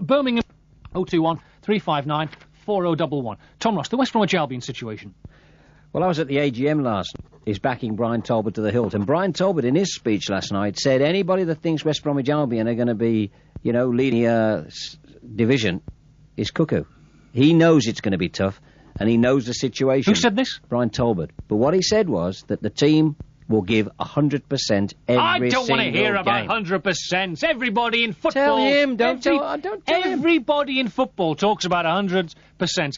Birmingham 021 359 4011. Tom Ross, the West Bromwich Albion situation. Well, I was at the AGM last night. He's backing Brian Talbot to the hilt. And Brian Talbot, in his speech last night, said anybody that thinks West Bromwich Albion are going to be, leading a division is cuckoo. He knows it's going to be tough, and he knows the situation. Who said this? Brian Talbot. But what he said was that the team will give 100% every single game. I don't want to hear about 100%. Everybody in football... Tell him, don't tell him. Everybody in football talks about 100%.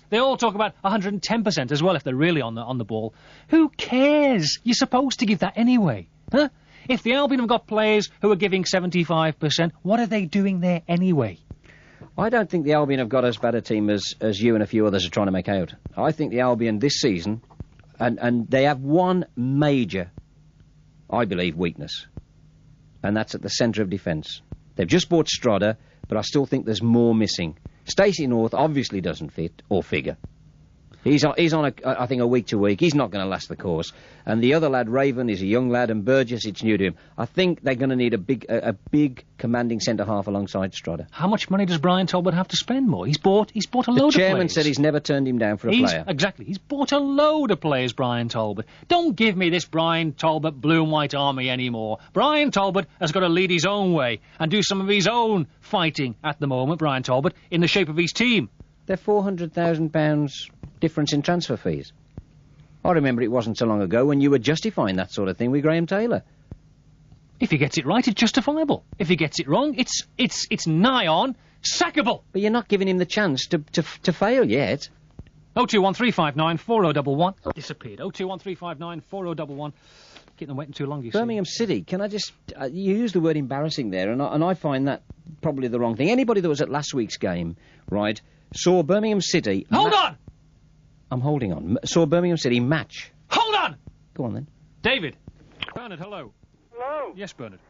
They all talk about 110% as well if they're really on the ball. Who cares? You're supposed to give that anyway. Huh? If the Albion have got players who are giving 75%, what are they doing there anyway? I don't think the Albion have got as bad a team as you and a few others are trying to make out. I think the Albion this season, and they have one major... I believe, weakness. And that's at the centre of defence. They've just bought Strada, but I still think there's more missing. Stacey North obviously doesn't fit or figure. He's on I think a week to week. He's not going to last the course. And the other lad, Raven, is a young lad, and Burgess, it's new to him. I think they're going to need a big commanding centre-half alongside Strada. How much money does Brian Talbot have to spend more? He's bought a load of players. The chairman said he's never turned him down for a player. Exactly. He's bought a load of players, Brian Talbot. Don't give me this Brian Talbot blue and white army anymore. Brian Talbot has got to lead his own way and do some of his own fighting at the moment, Brian Talbot, in the shape of his team. They're £400,000 difference in transfer fees. I remember it wasn't so long ago when you were justifying that sort of thing with Graham Taylor. If he gets it right, it's justifiable. If he gets it wrong, it's nigh on sackable. But you're not giving him the chance to fail yet. 021359 4011. Disappeared. 021359 4011. Keep them waiting too long, you see. Birmingham City, can I just... you used the word embarrassing there, and I find that probably the wrong thing. Anybody that was at last week's game, right, saw Birmingham City... Hold on! I'm holding on. Saw Birmingham City match. Hold on! Go on, then. David. Bernard, hello. Hello. Yes, Bernard.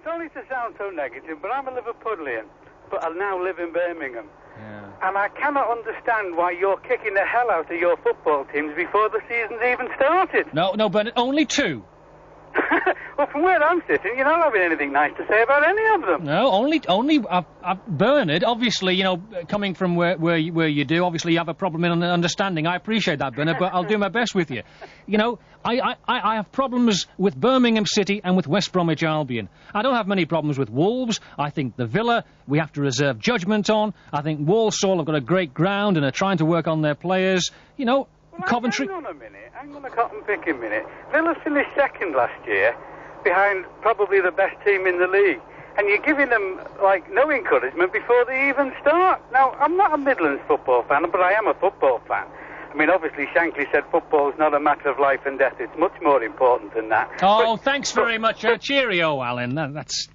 Sorry to sound so negative, but I'm a Liverpudlian, but I now live in Birmingham. Yeah. And I cannot understand why you're kicking the hell out of your football teams before the season's even started. No, Bernard, only two. Well, from where I'm sitting, you're not having anything nice to say about any of them. No, only Bernard, obviously, coming from where you do, obviously you have a problem in understanding. I appreciate that, Bernard, but I'll do my best with you. I have problems with Birmingham City and with West Bromwich Albion. I don't have many problems with Wolves. I think the Villa, we have to reserve judgment on. I think Walsall have got a great ground and are trying to work on their players. Well, Coventry... Hang on a minute. Hang on a cotton picking minute. Villa finished second last year, behind probably the best team in the league. And you're giving them, no encouragement before they even start. Now, I'm not a Midlands football fan, but I am a football fan. I mean, obviously, Shankly said football's not a matter of life and death. It's much more important than that. Oh, thanks very much. Cheerio, Alan. That's...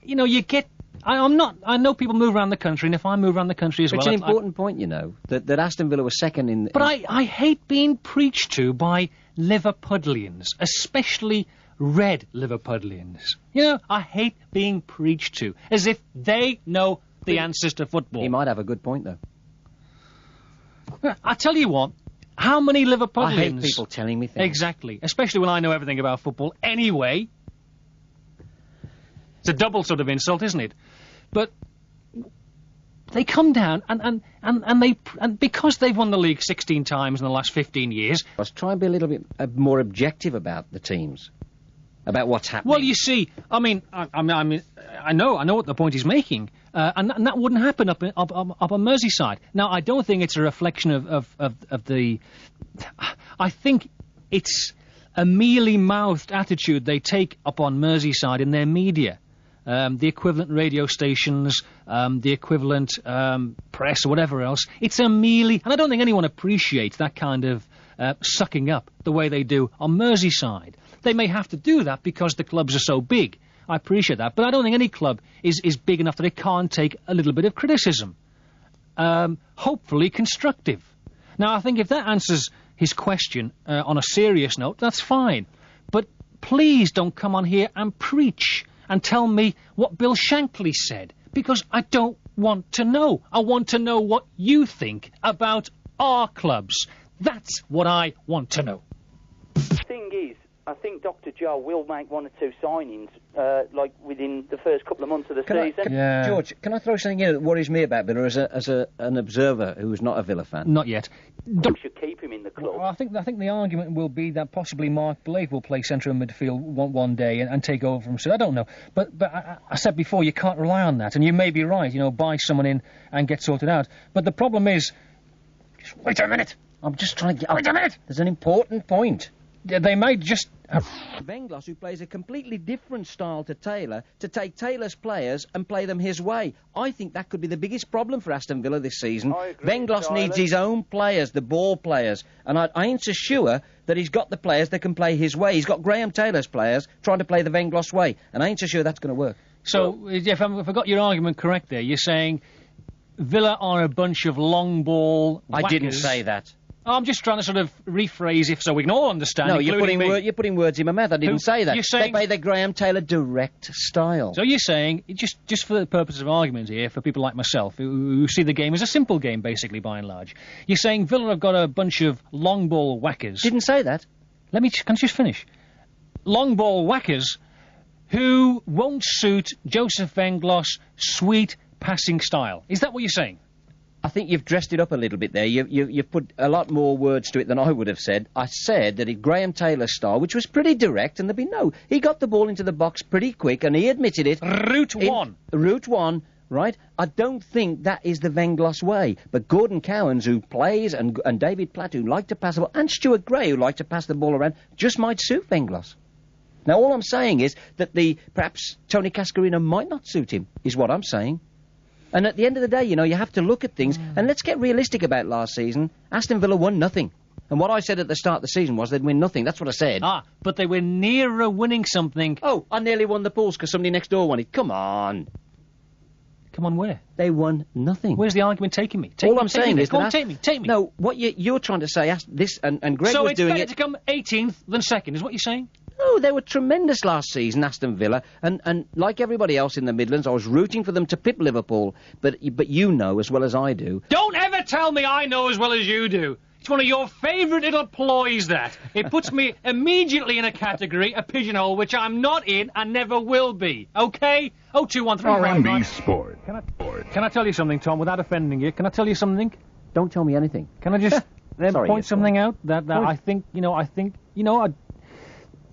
you get... I know people move around the country, and if I move around the country as well... It's an important point, that Aston Villa was second in... But I hate being preached to by Liverpudlians, especially red Liverpudlians. I hate being preached to, as if they know the answers to football. He might have a good point, though. I tell you what, how many Liverpudlians... I hate people telling me things. Exactly, especially when I know everything about football anyway. It's a double sort of insult, isn't it? But they come down and because they've won the league 16 times in the last 15 years... Let's try and be a little bit more objective about the teams, about what's happening. Well, you see, I know what the point he's making, and that wouldn't happen up on Merseyside. Now, I don't think it's a reflection of the... I think it's a mealy-mouthed attitude they take up on Merseyside in their media. The equivalent radio stations, the equivalent press or whatever else. It's a mealy... And I don't think anyone appreciates that kind of sucking up the way they do on Merseyside. They may have to do that because the clubs are so big. I appreciate that. But I don't think any club is big enough that it can't take a little bit of criticism. Hopefully constructive. Now, I think if that answers his question on a serious note, that's fine. But please don't come on here and preach and tell me what Bill Shankly said, because I don't want to know. I want to know what you think about our clubs. That's what I want to know. The thing is, I think Dr. Joe will make one or two signings, like within the first couple of months of the season. George, can I throw something in that worries me about Villa as an observer who is not a Villa fan? Not yet. We should keep him in the club. Well, I think the argument will be that possibly Mark Blake will play central midfield one day and take over from Sid. I don't know, but I said before you can't rely on that, and you may be right. Buy someone in and get sorted out. But the problem is, just wait a minute. I'm just trying to get... Wait a minute. There's an important point. They may just... Venglos, who plays a completely different style to Taylor, to take Taylor's players and play them his way. I think that could be the biggest problem for Aston Villa this season. Venglos needs his own players, the ball players, and I ain't so sure that he's got the players that can play his way. He's got Graham Taylor's players trying to play the Venglos way, and I ain't so sure that's going to work. So, if I got your argument correct there, you're saying Villa are a bunch of long ball whackers. I didn't say that. I'm just trying to sort of rephrase it so we can all understand. No, you're putting words in my mouth. I didn't say that. They play the Graham Taylor direct style. So you're saying, just for the purpose of argument here, for people like myself, who see the game as a simple game, basically, by and large, you're saying Villa have got a bunch of long ball whackers. Didn't say that. Can I just finish? Long ball whackers who won't suit Joseph Venglos' sweet passing style. Is that what you're saying? I think you've dressed it up a little bit there. You've put a lot more words to it than I would have said. I said that Graham Taylor's style, which was pretty direct, and he got the ball into the box pretty quick, and he admitted it. Route one, right? I don't think that is the Venglos way. But Gordon Cowans, who plays, and David Platt, who like to pass the ball, and Stuart Gray, who like to pass the ball around, just might suit Venglos. Now, all I'm saying is that perhaps Tony Cascarino might not suit him, is what I'm saying. And at the end of the day, you have to look at things, and let's get realistic about last season. Aston Villa won nothing. And what I said at the start of the season was they'd win nothing. That's what I said. But they were nearer winning something. Oh, I nearly won the pools because somebody next door won it. Come on. Come on, where? They won nothing. Where's the argument taking me? All I'm saying is... Take me. No, what you're trying to say, this, and Greg was doing it... So it's better to come 18th than 2nd, is what you're saying? No, they were tremendous last season, Aston Villa, and like everybody else in the Midlands, I was rooting for them to pip Liverpool, but you know as well as I do. Don't ever tell me I know as well as you do. It's one of your favourite little ploys, that. It puts me immediately in a category, a pigeonhole, which I'm not in and never will be, OK? 0213 BRMB Sport. Can I tell you something, Tom, without offending you? Can I tell you something? Don't tell me anything. Can I just point something out that I think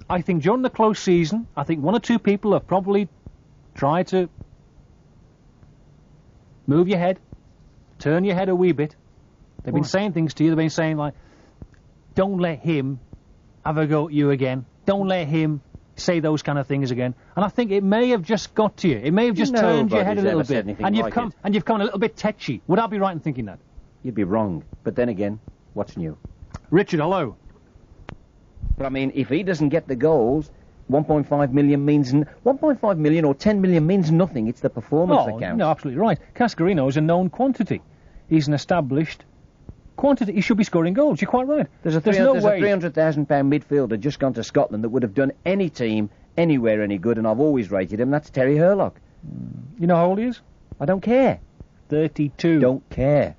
I think during the close season, I think one or two people have probably tried to move your head, turn your head a wee bit. They've been saying things to you. They've been saying, like, don't let him have a go at you again. Don't let him say those kind of things again. And I think it may have just got to you. It may have just turned your head a little bit. And you've come a little bit tetchy. Would I be right in thinking that? You'd be wrong. But then again, what's new? Richard, hello. But I mean, if he doesn't get the goals, 1.5 million means... 1.5 million or 10 million means nothing. It's the performance that counts. No, absolutely right. Cascarino is a known quantity. He's an established quantity. He should be scoring goals. You're quite right. There's a £300,000 midfielder just gone to Scotland that would have done any team anywhere any good, and I've always rated him. That's Terry Hurlock. You know how old he is? I don't care. 32. Don't care.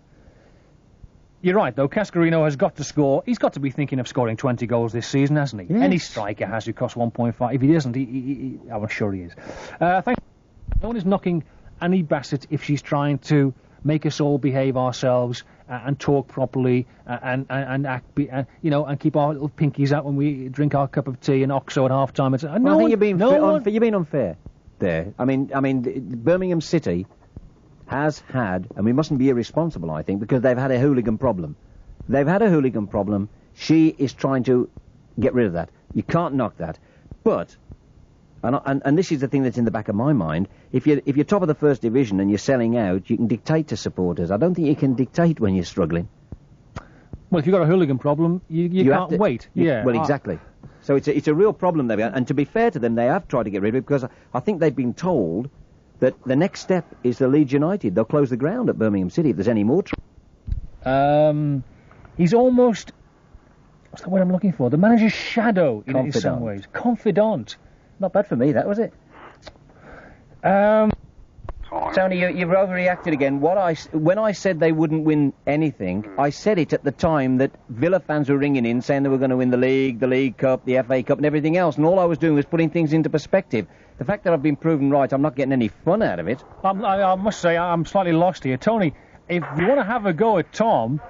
You're right, though. Cascarino has got to score. He's got to be thinking of scoring 20 goals this season, hasn't he? Yes. Any striker has who costs 1.5. If he doesn't, I'm sure he is. Thank you. No one is knocking Annie Bassett if she's trying to make us all behave ourselves and talk properly and act, and keep our little pinkies out when we drink our cup of tea and OXO at half-time. I think you're being unfair there. I mean, Birmingham City has had, and we mustn't be irresponsible, I think, because they've had a hooligan problem. She is trying to get rid of that. You can't knock that. But, and this is the thing that's in the back of my mind, if you're top of the first division and you're selling out, you can dictate to supporters. I don't think you can dictate when you're struggling. Well, if you've got a hooligan problem, you can't wait. Well, exactly. So it's a real problem there. And to be fair to them, they have tried to get rid of it, because I think they've been told that the next step is the Leeds United. They'll close the ground at Birmingham City if there's any more he's almost... What's the word I'm looking for? The manager's shadow in some ways. Confidant. Not bad for me, that was it. Time. Tony, you've overreacted again. When I said they wouldn't win anything, I said it at the time that Villa fans were ringing in saying they were going to win the League Cup, the FA Cup and everything else, and all I was doing was putting things into perspective. The fact that I've been proven right, I'm not getting any fun out of it. I must say, I'm slightly lost here. Tony, if you want to have a go at Tom,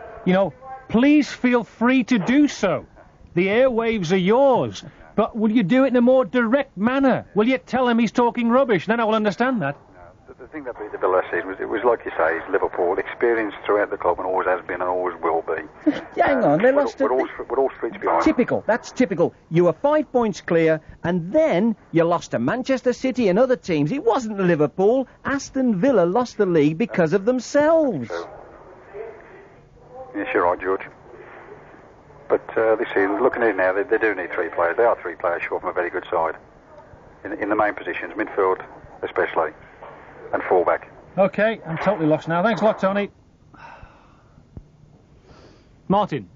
please feel free to do so. The airwaves are yours. But will you do it in a more direct manner? Will you tell him he's talking rubbish? Then I will understand that. No, the thing that beat the Villa last season was like you say, it's Liverpool, experience throughout the club and always has been and always will be. Hang on, they lost with all streets behind. Typical, that's typical. You were 5 points clear, and then you lost to Manchester City and other teams. It wasn't Liverpool. Aston Villa lost the league because of themselves. Yes, you're right, George. But this season, looking at it now, they do need 3 players. They are 3 players short from a very good side. In the main positions, midfield especially, and fullback. OK, I'm totally lost now. Thanks a lot, Tony. Martin.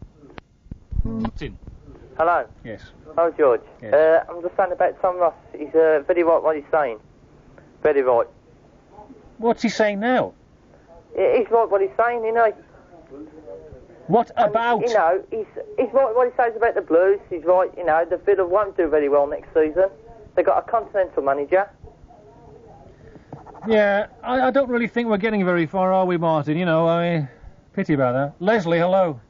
Hello. Yes. Oh, George. Yes. I'm just saying about Tom Ross. He's very right what he's saying. Very right. What's he saying now? He's right what he's saying, What about? He's right what he says about the Blues. He's right, the Villa won't do very well next season. They've got a continental manager. Yeah, I don't really think we're getting very far, are we, Martin? Pity about that. Leslie, hello.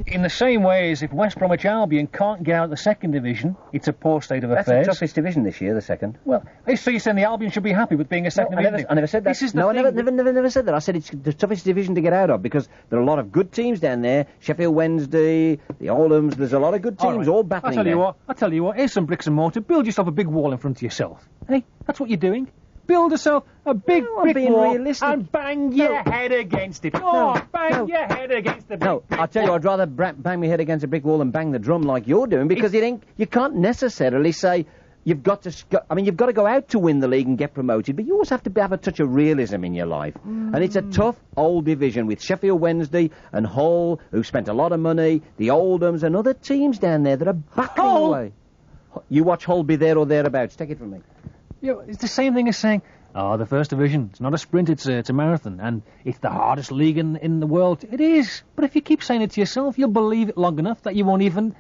In the same way as if West Bromwich Albion can't get out of the second division, it's a poor state of affairs. That's the toughest division this year, the second. Well, so you're saying the Albion should be happy with being a second division? I never said that. This is the I thing. never said that. I said it's the toughest division to get out of because there are a lot of good teams down there. Sheffield Wednesday, the Oldhams, there's a lot of good teams all battling I tell you what, here's some bricks and mortar. Build yourself a big wall in front of yourself. Hey, that's what you're doing. Build yourself a big brick wall and bang your head against it. Bang your head against the brick. I'll tell you, I'd rather bang my head against a brick wall and bang the drum like you're doing because you can't necessarily say you've got to go out to win the league and get promoted, but you always have to have a touch of realism in your life. And it's a tough old division with Sheffield Wednesday and Hull, who spent a lot of money, the Oldhams and other teams down there that are battling away. You watch Hull be there or thereabouts. Take it from me. It's the same thing as saying, the first division, it's not a sprint, it's a marathon, and it's the hardest league in the world. It is, but if you keep saying it to yourself, you'll believe it long enough that you won't even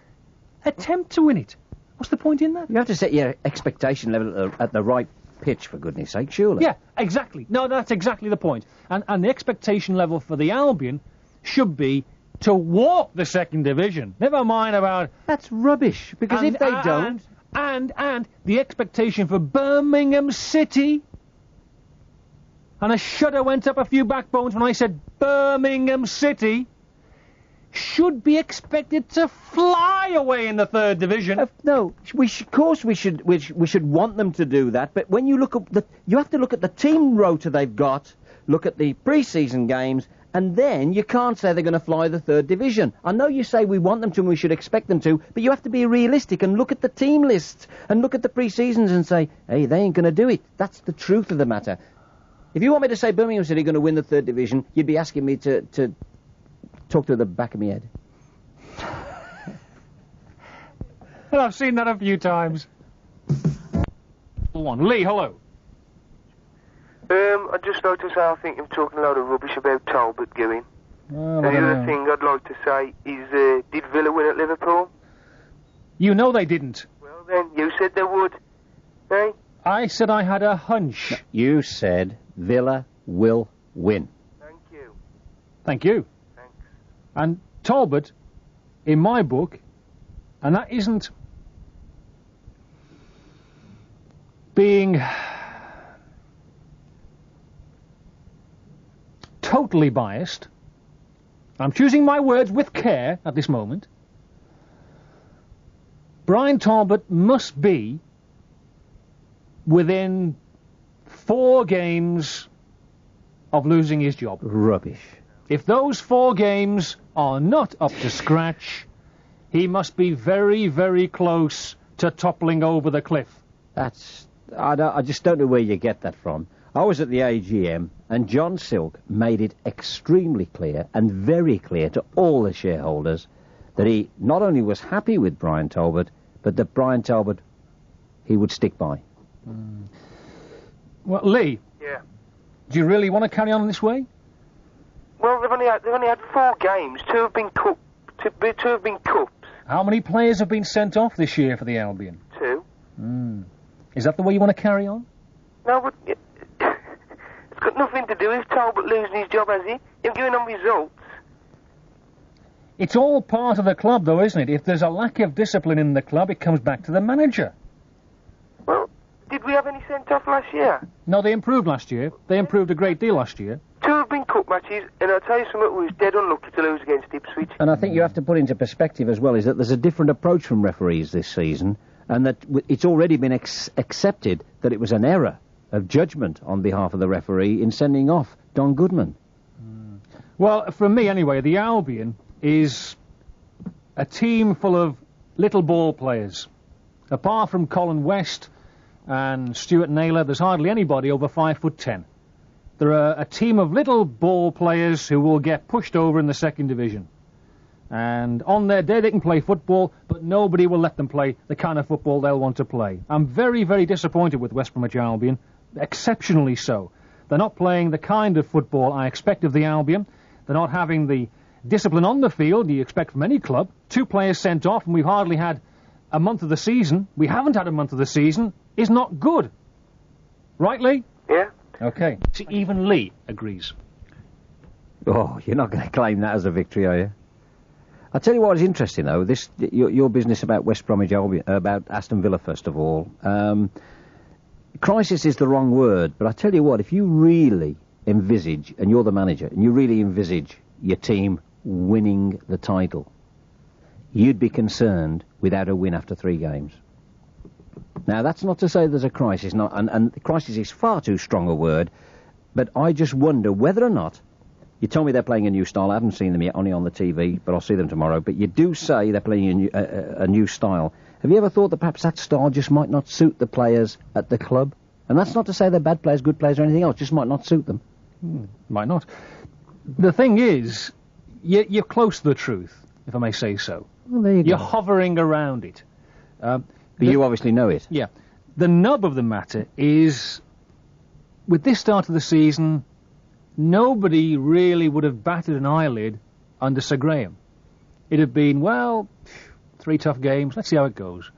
attempt to win it. What's the point in that? You have to set your expectation level at the right pitch, for goodness sake, surely. Yeah, exactly. No, that's exactly the point. And the expectation level for the Albion should be to walk the second division. Never mind about... That's rubbish, because if they don't... And the expectation for Birmingham City, and a shudder went up a few backbones when I said Birmingham City, should be expected to fly away in the third division. No, of course we should want them to do that, but when you look at you have to look at the team rota they've got, look at the pre-season games, and then you can't say they're going to fly the third division. I know you say we want them to and we should expect them to, but you have to be realistic and look at the team lists and look at the pre-seasons and say, hey, they ain't going to do it. That's the truth of the matter. If you want me to say Birmingham City are going to win the third division, you'd be asking me to talk to the back of my head. Well, I've seen that a few times. Lee, hello. I'd just like to say I think you're talking a lot of rubbish about Talbot going. The other thing I'd like to say is, did Villa win at Liverpool? You know they didn't. Well then, you said they would. Eh? I said I had a hunch. You said Villa will win. Thank you. Thank you. Thanks. And Talbot, in my book, and that isn't being totally biased. I'm choosing my words with care at this moment. Brian Talbot must be within 4 games of losing his job. Rubbish. If those 4 games are not up to scratch, he must be very, very close to toppling over the cliff. I just don't know where you get that from. I was at the AGM, and John Silk made it extremely clear and very clear to all the shareholders that he not only was happy with Brian Talbot, but that Brian Talbot he would stick by. Well, Lee. Yeah. Do you really want to carry on this way? Well, they've only had 4 games. 2 have been cups. How many players have been sent off this year for the Albion? 2. Is that the way you want to carry on? No, but it's got nothing to do with Talbot losing his job, has he? Him going on results. It's all part of the club, though, isn't it? If there's a lack of discipline in the club, it comes back to the manager. Well, did we have any sent-off last year? No, they improved last year. They improved a great deal last year. 2 have been cup matches, and I'll tell you something, we was dead unlucky to lose against Ipswich. And I think you have to put into perspective as well is that there's a different approach from referees this season, and that it's already been accepted that it was an error of judgment on behalf of the referee in sending off Don Goodman. Well, for me anyway, the Albion is a team full of little ball players. Apart from Colin West and Stuart Naylor, there's hardly anybody over 5'10". They're a team of little ball players who will get pushed over in the second division. And on their day they can play football, but nobody will let them play the kind of football they'll want to play. I'm very, very disappointed with West Bromwich Albion, exceptionally so. They're not playing the kind of football I expect of the Albion. They're not having the discipline on the field you expect from any club. 2 players sent off, and we've hardly had a month of the season. We haven't had a month of the season. Is not good. Right, Lee? Yeah. Okay. See, even Lee agrees. Oh, you're not going to claim that as a victory, are you? I'll tell you what is interesting, though. Your business about West Bromwich Albion, about Aston Villa, first of all. Crisis is the wrong word, but I tell you what, if you really envisage, and you're the manager, and you really envisage your team winning the title, you'd be concerned without a win after 3 games. Now, that's not to say there's a crisis, and crisis is far too strong a word, but I just wonder whether or not, you told me they're playing a new style, I haven't seen them yet, only on the TV, but I'll see them tomorrow, but you do say they're playing a new style. Have you ever thought that perhaps that style just might not suit the players at the club? And that's not to say they're bad players, good players, or anything else, just might not suit them. Might not. The thing is, you're close to the truth, if I may say so. Well, there you go. You're hovering around it. But you obviously know it. Yeah. The nub of the matter is, with this start of the season, nobody really would have batted an eyelid under Sir Graham. It'd have been, well, 3 tough games, let's see how it goes.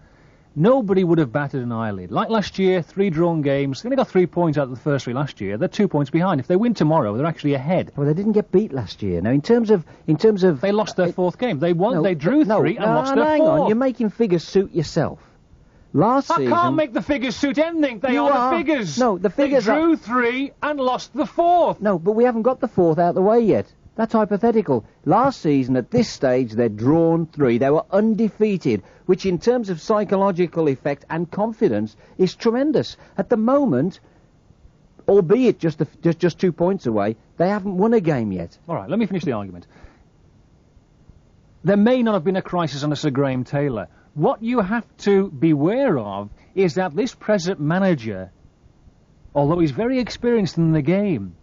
Nobody would have batted an eyelid. Like last year, 3 drawn games. They only got 3 points out of the first 3 last year. They're 2 points behind. If they win tomorrow, they're actually ahead. Well, they didn't get beat last year. Now, in terms of... They lost their 4th game. They won, they drew 3 and lost their 4th. Hang on, you're making figures suit yourself. Last season... I can't make the figures suit anything. They are the figures. No, the figures They drew 3 and lost the 4th. No, but we haven't got the 4th out of the way yet. That's hypothetical. Last season, at this stage, they'd drawn 3. They were undefeated, which in terms of psychological effect and confidence is tremendous. At the moment, albeit just 2 points away, they haven't won a game yet. All right, let me finish the argument. There may not have been a crisis under Sir Graham Taylor. What you have to beware of is that this present manager, although he's very experienced in the game,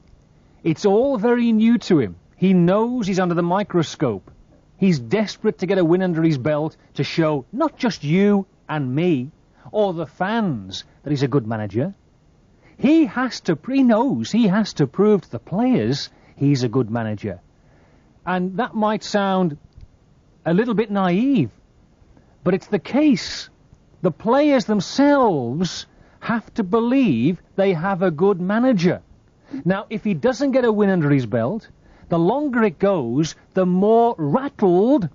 it's all very new to him. He knows he's under the microscope. He's desperate to get a win under his belt to show not just you and me, or the fans, that he's a good manager. He knows he has to prove to the players he's a good manager. And that might sound a little bit naive, but it's the case. The players themselves have to believe they have a good manager. Now, if he doesn't get a win under his belt, the longer it goes, the more rattled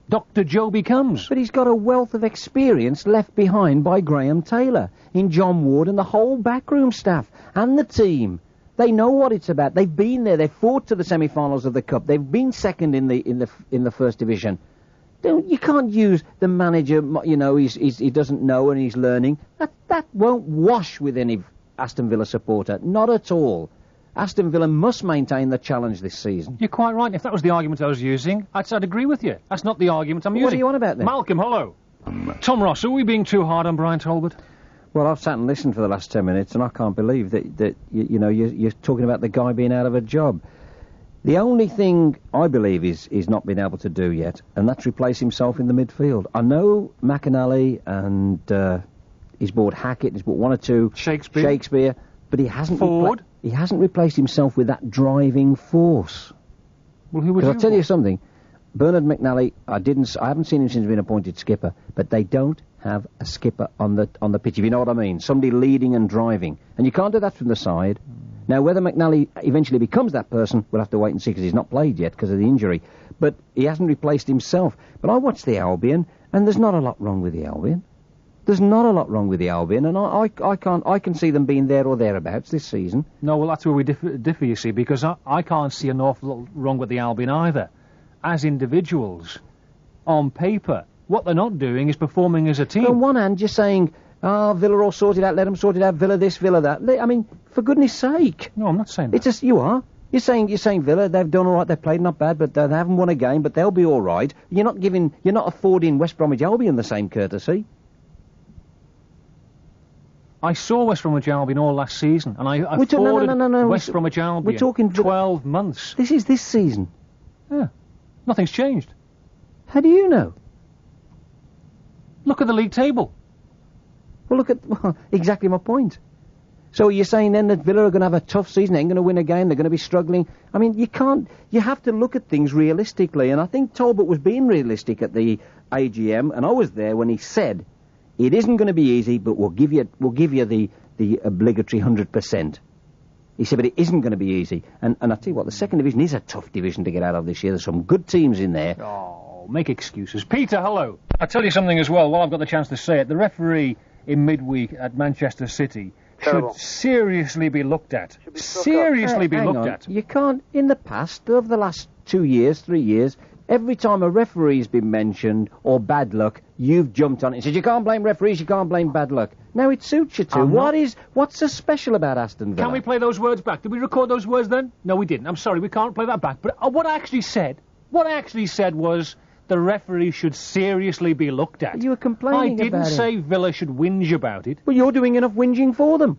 Dr. Joe becomes. But he's got a wealth of experience left behind by Graham Taylor, in John Ward and the whole backroom staff, and the team. They know what it's about. They've been there. They've fought to the semi-finals of the Cup. They've been second in the First Division. You can't use the manager, he doesn't know and he's learning. That won't wash with any Aston Villa supporter. Not at all. Aston Villa must maintain the challenge this season. You're quite right. If that was the argument I was using, I'd agree with you. That's not the argument I'm using. What are you on about then? Malcolm, hello. Tom Ross, are we being too hard on Brian Talbot? Well, I've sat and listened for the last 10 minutes, and I can't believe that you're talking about the guy being out of a job. The only thing I believe is not been able to do yet, and that's replace himself in the midfield. I know McAnally and he's bought Hackett, he's bought 1 or 2... Shakespeare. But he hasn't... Ford. he hasn't replaced himself with that driving force. Well, who would you? Because I'll tell you something. Bernard McNally, I haven't seen him since he's been appointed skipper, but they don't have a skipper on the pitch, if you know what I mean. Somebody leading and driving. And you can't do that from the side. Now, whether McNally eventually becomes that person, we'll have to wait and see, because he's not played yet because of the injury. But he hasn't replaced himself. But I watched the Albion, and there's not a lot wrong with the Albion. There's not a lot wrong with the Albion, and I can see them being there or thereabouts this season. No, well, that's where we differ, you see, because I can't see an awful lot wrong with the Albion either. As individuals, on paper, what they're not doing is performing as a team. On one hand, you're saying, Villa all sorted out, let them sort it out, Villa this, Villa that. I mean, for goodness sake. No, I'm not saying that. It's just, you are. You're saying Villa, they've done all right, they've played not bad, but they haven't won a game, but they'll be all right. You're not affording West Bromwich Albion the same courtesy. I saw West Bromwich Albion all last season, and I afforded West Bromwich Albion we're talking 12 months. This is this season. Yeah. Nothing's changed. How do you know? Look at the league table. Well, exactly my point. So you're saying then that Villa are going to have a tough season, they ain't going to win a game, they're going to be struggling. I mean, you have to look at things realistically, and I think Talbot was being realistic at the AGM, and I was there when he said, it isn't going to be easy, but we'll give you the obligatory 100%. He said, but it isn't going to be easy. And I tell you what, the second division is a tough division to get out of this year. There's some good teams in there. Oh, make excuses. Peter, hello. I'll tell you something as well, while I've got the chance to say it. The referee in midweek at Manchester City should seriously be looked at. Seriously be looked at. You can't, in the past, over the last 2 years, 3 years, every time a referee's been mentioned, or bad luck, you've jumped on it and said, you can't blame referees, you can't blame bad luck. Now it suits you to. What's so special about Aston Villa? Can we play those words back? Did we record those words then? No, we didn't. I'm sorry, we can't play that back. But what I actually said was the referee should seriously be looked at. You were complaining about it. I didn't say Villa should whinge about it. Well, you're doing enough whinging for them.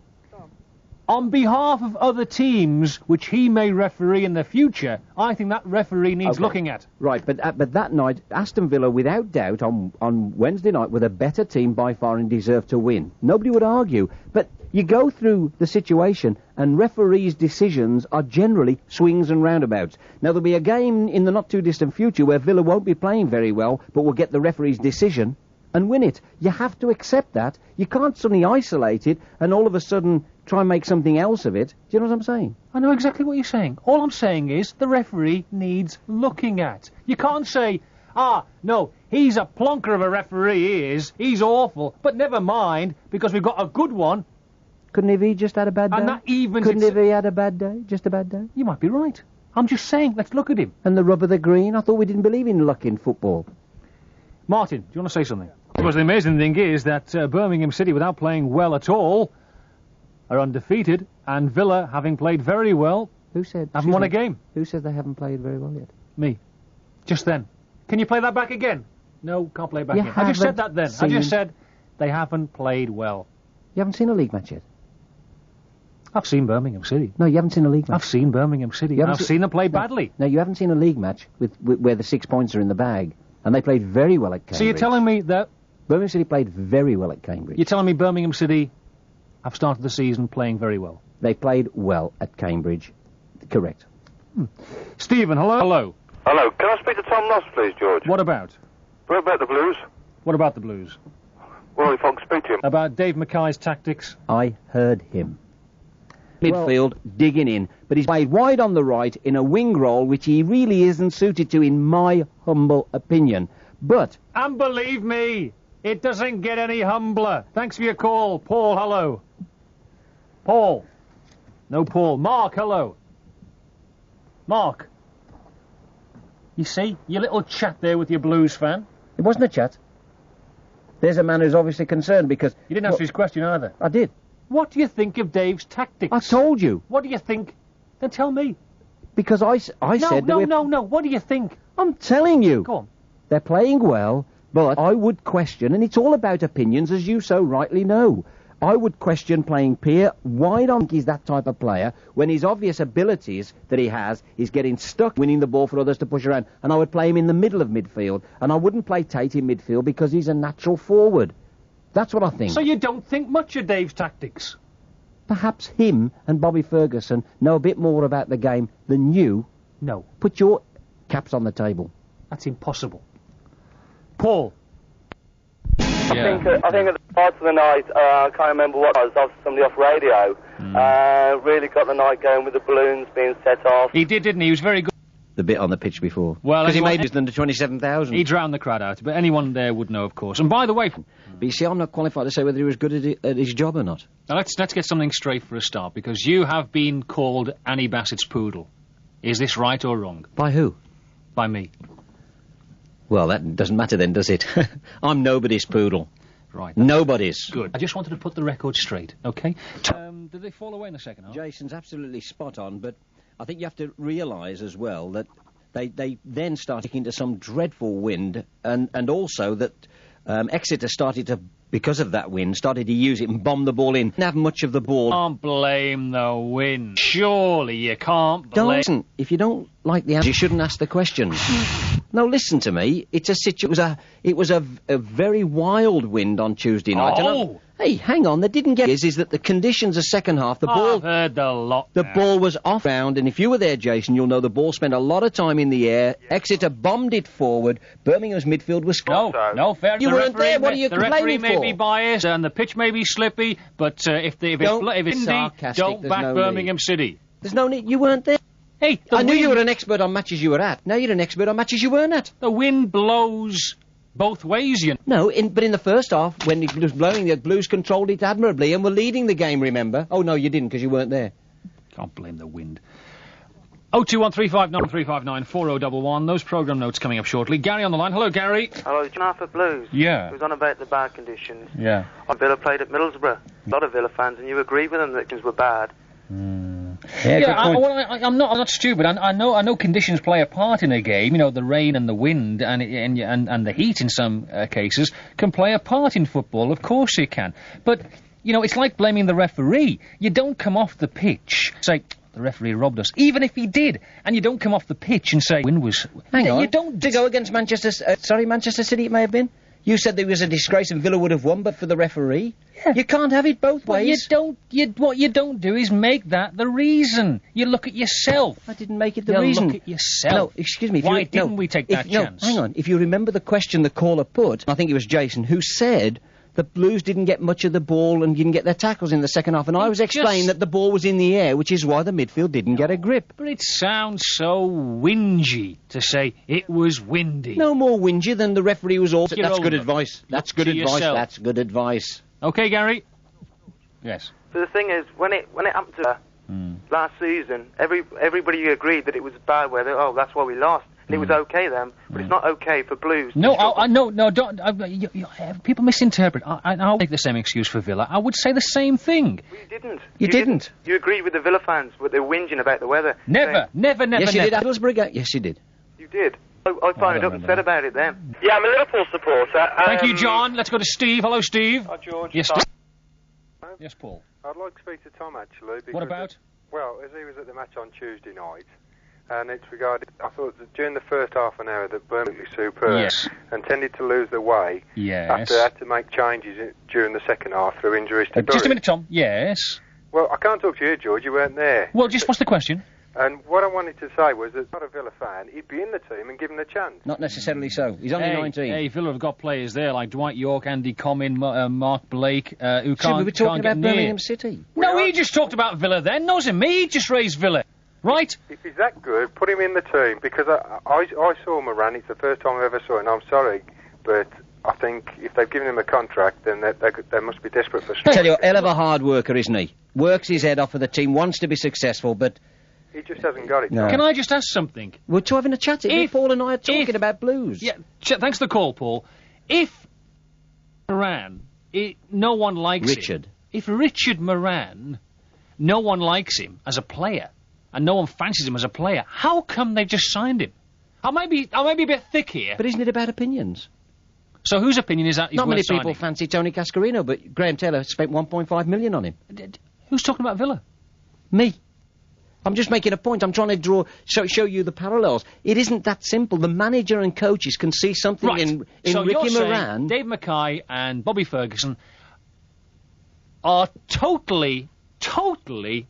On behalf of other teams, which he may referee in the future, I think that referee needs looking at. Right, but that night, Aston Villa, without doubt, on Wednesday night, were the better team by far and deserved to win. Nobody would argue. But you go through the situation, and referees' decisions are generally swings and roundabouts. Now, there'll be a game in the not-too-distant future where Villa won't be playing very well, but will get the referee's decision and win it. You have to accept that. You can't suddenly isolate it and all of a sudden try and make something else of it. Do you know what I'm saying? I know exactly what you're saying. All I'm saying is the referee needs looking at. You can't say, no, he's a plonker of a referee, he is. He's awful. But never mind, because we've got a good one. Couldn't have he just had a bad day? And that evens Couldn't have he had a bad day? Just a bad day? You might be right. I'm just saying, let's look at him. And the rub of the green? I thought we didn't believe in luck in football. Martin, do you want to say something? Because the amazing thing is that Birmingham City, without playing well at all, are undefeated, and Villa, having played very well, haven't won a game. Who said they haven't played very well yet? Me. Just then. Can you play that back again? No, can't play it back again. I just said that then. I just said they haven't played well. You haven't seen a league match yet? I've seen Birmingham City. No, you haven't seen a league match. I've seen Birmingham City. I've seen them play badly. No, you haven't seen a league match where the 6 points are in the bag, and they played very well at Cambridge. So you're telling me that Birmingham City played very well at Cambridge. You're telling me Birmingham City have started the season playing very well? They played well at Cambridge. Correct. Stephen, hello? Hello. Hello. Can I speak to Tom Noss, please, George? What about? What about the Blues? What about the Blues? Well, if I can speak to him. About Dave Mackay's tactics? I heard him. Midfield, digging in, but he's played wide on the right in a wing role which he really isn't suited to, in my humble opinion. But... And believe me, it doesn't get any humbler. Thanks for your call. Paul, hello. Paul. No Paul. Mark, hello. Mark. You see, your little chat there with your Blues fan. It wasn't a chat. There's a man who's obviously concerned because... You didn't answer his question either. I did. What do you think of Dave's tactics? I told you. What do you think? Then tell me. Because I said... No. What do you think? I'm telling you. Go on. They're playing well, but I would question, and it's all about opinions, as you so rightly know. I would question playing Peer wide on. He's that type of player when his obvious abilities that he has is getting stuck winning the ball for others to push around, and I would play him in the middle of midfield, and I wouldn't play Tate in midfield because he's a natural forward. That's what I think. So you don't think much of Dave's tactics? perhaps him and Bobby Ferguson know a bit more about the game than you. No. Put your caps on the table. That's impossible. Paul. I think at the start of the night, I can't remember what it was, off somebody off radio, really got the night going with the balloons being set off. He did, didn't he? He was very good. The bit on the pitch before. Well, because he made it under 27,000. He drowned the crowd out, but anyone there would know, of course. And by the way... But you see, I'm not qualified to say whether he was good at his job or not. Now, let's get something straight for a start, because you have been called Annie Bassett's poodle. Is this right or wrong? By who? By me. Well, that doesn't matter then, does it? I'm nobody's poodle. Right. Nobody's. Good. I just wanted to put the record straight, OK? Did they fall away in the second half? Jason's absolutely spot on, but I think you have to realise as well that they then started into some dreadful wind, and also that Exeter started to, because of that wind, started to use it and bomb the ball in. Didn't have much of the ball. Can't blame the wind. Surely you can't blame... Listen, if you don't like the answer, you shouldn't ask the questions. No, listen to me. It was a very wild wind on Tuesday night. Oh! Hey, hang on. They didn't get is that the conditions the second half, the ball... I've heard the lot The now. ball was off round, and if you were there, Jason, you'll know the ball spent a lot of time in the air. Exeter bombed it forward. Birmingham's midfield was... No, fair. You weren't there. What are you complaining for? The referee may be biased, and the pitch may be slippy, but if it's windy, don't back Birmingham City. There's no need. You weren't there. Hey, I knew you were an expert on matches you were at. Now you're an expert on matches you weren't at. The wind blows both ways, you know. No, but in the first half, when it was blowing, the Blues controlled it admirably and were leading the game, remember? Oh, no, you didn't, because you weren't there. Can't blame the wind. 021359359 4011. Those programme notes coming up shortly. Gary on the line. Hello, Gary. Hello, John Arthur Blues. Yeah. It was on about the bad conditions. Yeah. Villa played at Middlesbrough. A lot of Villa fans, and you agree with them that things were bad. I'm not stupid. I know conditions play a part in a game. You know, the rain and the wind and the heat in some cases can play a part in football. Of course it can. But you know, it's like blaming the referee. You don't come off the pitch say the referee robbed us, even if he did, and you don't come off the pitch and say wind was. Hang on. You don't to go against Manchester City. It may have been. You said there was a disgrace and Villa would have won, but for the referee? Yeah. You can't have it both ways. What you don't do is make that the reason. You look at yourself. I didn't make it the reason. Look at yourself. No, excuse me. Why didn't we take that chance? No, hang on. If you remember the question the caller put, I think it was Jason, who said the Blues didn't get much of the ball and didn't get their tackles in the second half, and I was explaining that the ball was in the air, which is why the midfield didn't get a grip. But it sounds so whingy to say it was windy. No more whingy than the referee was all... That's good advice. That's good advice. That's good advice. OK, Gary? Yes. So the thing is, when it happened to last season, everybody agreed that it was bad weather. Oh, that's why we lost. And it was OK then, but it's not OK for Blues. No, don't. People misinterpret. I'll make the same excuse for Villa. I would say the same thing. Well, you didn't. You didn't. You agreed with the Villa fans, but they're whinging about the weather. Never. Yes, you did. Middlesbrough. Yes, you did. You did. I phoned up and said about it then. Yeah, I'm a Liverpool supporter. Thank you, John. Let's go to Steve. Hello, Steve. Hi, George. Yes, Steve. Yes, Paul. I'd like to speak to Tom, actually. What about? Well, as he was at the match on Tuesday night, and it's regarding... I thought that during the first half an hour that Birmingham was superb. Yes. And tended to lose their way. Yes. After they had to make changes during the second half through injuries to Just a minute, Tom. Yes. Well, I can't talk to you, George. You weren't there. Well, just what's the question? And what I wanted to say was that not a Villa fan, he'd be in the team and given a chance. Not necessarily so. He's only 19. Hey, Villa have got players there like Dwight York, Andy Comyn, Mark Blake, who we were talking about near. Birmingham City. No, he just talked about Villa then. Wasn't me. He just raised Villa. Right? If he's that good, put him in the team, because I saw Moran. It's the first time I ever saw him, and I'm sorry, but I think if they've given him a contract, then they must be desperate for strength. I tell you, hell of a hard worker, isn't he? Works his head off for the team, wants to be successful, but... He just hasn't got it. No. Can I just ask something? We're having a chat. Paul and I are talking about Blues. Yeah, thanks for the call, Paul. If Moran, no one likes Richard. him... If Richard Moran, no one likes him as a player, and no one fancies him as a player, how come they've just signed him? I might be a bit thick here. But isn't it about opinions? So whose opinion is that he's Not many worth signing? people fancy Tony Cascarino, but Graham Taylor spent 1.5 million on him. Who's talking about Villa? Me. I'm just making a point. I'm trying to show you the parallels. It isn't that simple. The manager and coaches can see something in so Ricky you're Moran. Saying Dave Mackay and Bobby Ferguson are totally totally...